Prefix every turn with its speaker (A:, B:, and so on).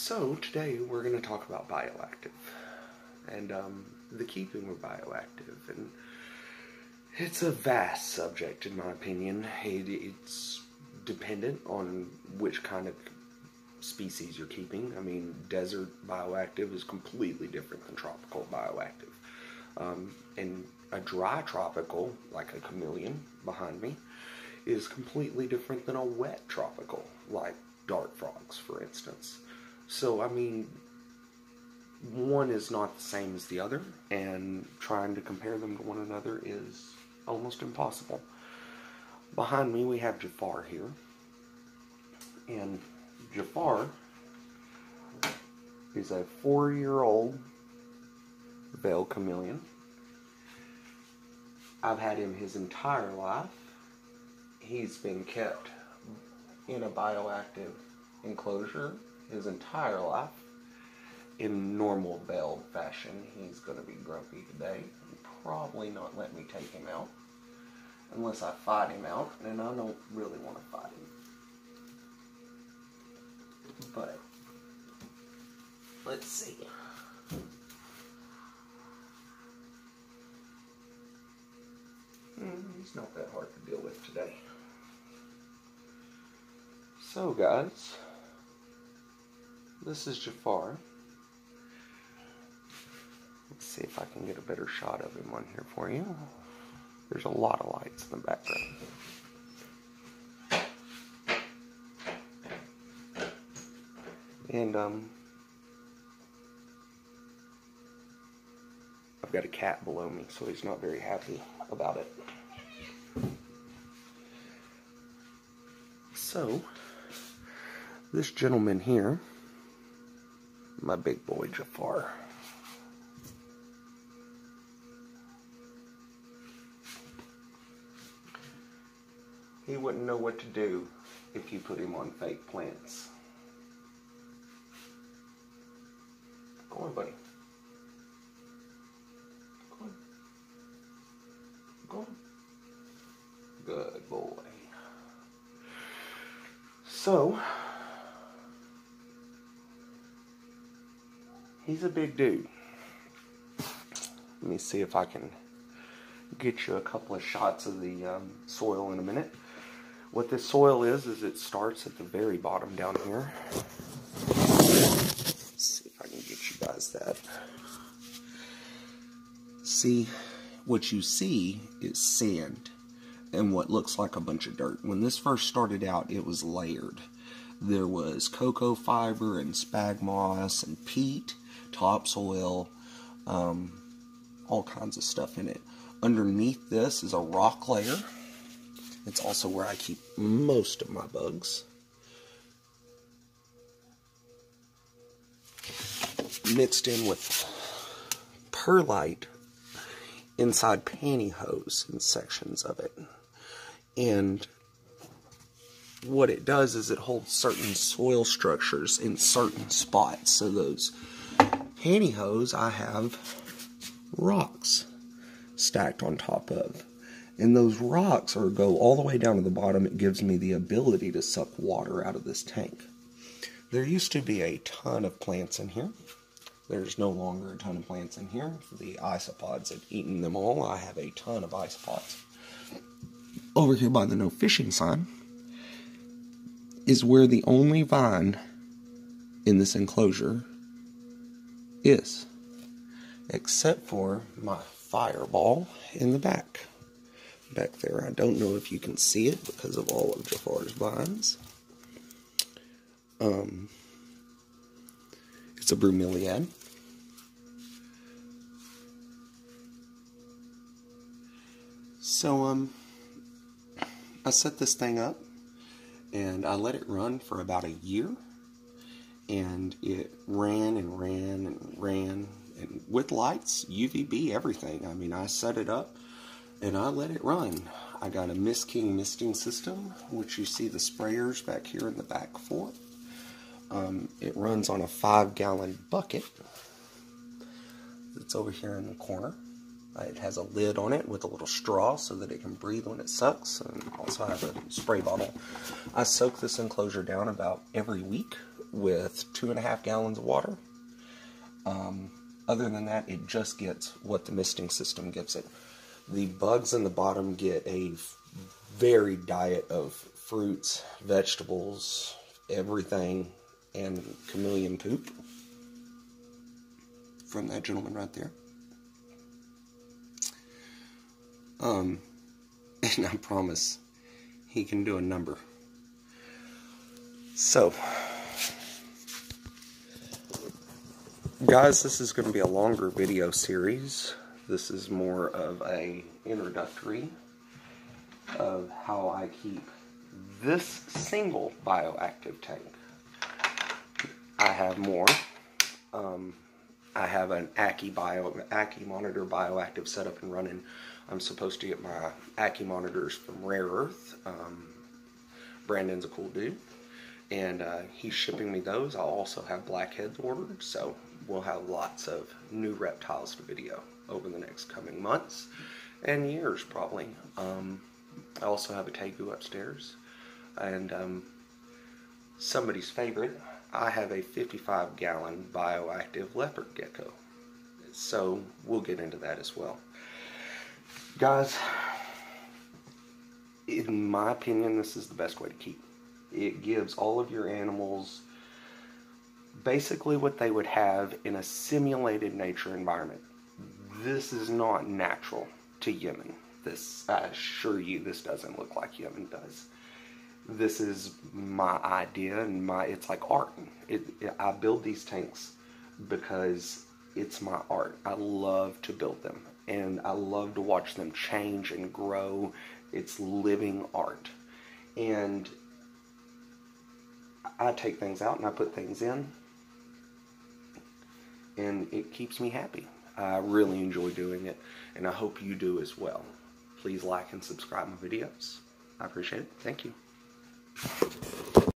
A: So today we're going to talk about bioactive and the keeping of bioactive, and it's a vast subject in my opinion. It's dependent on which kind of species you're keeping. I mean, desert bioactive is completely different than tropical bioactive, and a dry tropical, like a chameleon behind me, is completely different than a wet tropical, like dart frogs, for instance. So, I mean, one is not the same as the other, and trying to compare them to one another is almost impossible. Behind me, we have Jafar here, and Jafar is a 4-year-old veiled chameleon. I've had him his entire life. He's been kept in a bioactive enclosure his entire life in normal veiled fashion. He's going to be grumpy today and probably not let me take him out unless I fight him out, and I don't really want to fight him. But let's see. He's not that hard to deal with today. So guys, this is Jafar. Let's see if I can get a better shot of him on here for you. There's a lot of lights in the background. And I've got a cat below me, so he's not very happy about it. So, this gentleman here, my big boy Jafar, he wouldn't know what to do if you put him on fake plants. Go on, buddy. Go on. Go on. Good boy. So, he's a big dude. Let me see if I can get you a couple of shots of the soil in a minute. What this soil is it starts at the very bottom down here. Let's see if I can get you guys that. See, what you see is sand and what looks like a bunch of dirt. When this first started out, it was layered. There was cocoa fiber and spag moss and peat, topsoil, all kinds of stuff in it. Underneath this is a rock layer. It's also where I keep most of my bugs. Mixed in with perlite inside pantyhose in sections of it. And what it does is it holds certain soil structures in certain spots. So those pantyhose, I have rocks stacked on top of. And those rocks go all the way down to the bottom. It gives me the ability to suck water out of this tank. There used to be a ton of plants in here. There's no longer a ton of plants in here. The isopods have eaten them all. I have a ton of isopods. Over here by the no fishing sign is where the only vine in this enclosure is, except for my fireball in the back there. I don't know if you can see it because of all of Jafar's vines. It's a bromeliad. So I set this thing up and I let it run for about a year, and it ran and ran and ran, and with lights, UVB, everything. I mean, I set it up and I let it run. I got a Mist King misting system, which you see the sprayers back here in the back for. It runs on a 5-gallon bucket that's over here in the corner. It has a lid on it with a little straw so that it can breathe when it sucks, and also I have a spray bottle. I soak this enclosure down about every week with 2.5 gallons of water. Other than that, it just gets what the misting system gives it. The bugs in the bottom get a varied diet of fruits, vegetables, everything, and chameleon poop from that gentleman right there. And I promise he can do a number. So, guys, this is going to be a longer video series. This is more of a introductory of how I keep this single bioactive tank. I have more. I have an Ackie monitor bioactive set up and running. I'm supposed to get my Ackie monitors from Rare Earth. Brandon's a cool dude, and he's shipping me those. I'll also have blackheads ordered, so we'll have lots of new reptiles to video over the next coming months and years, probably. I also have a tegu upstairs, and somebody's favorite, I have a 55-gallon bioactive leopard gecko. So we'll get into that as well. Guys, in my opinion, this is the best way to keep. It gives all of your animals basically what they would have in a simulated nature environment. This is not natural to Yemen. This, I assure you, this doesn't look like Yemen does. This is my idea, and it's like art. I build these tanks because it's my art. I love to build them, and I love to watch them change and grow. It's living art. And I take things out and I put things in, and it keeps me happy. I really enjoy doing it, and I hope you do as well. Please like and subscribe my videos. I appreciate it. Thank you.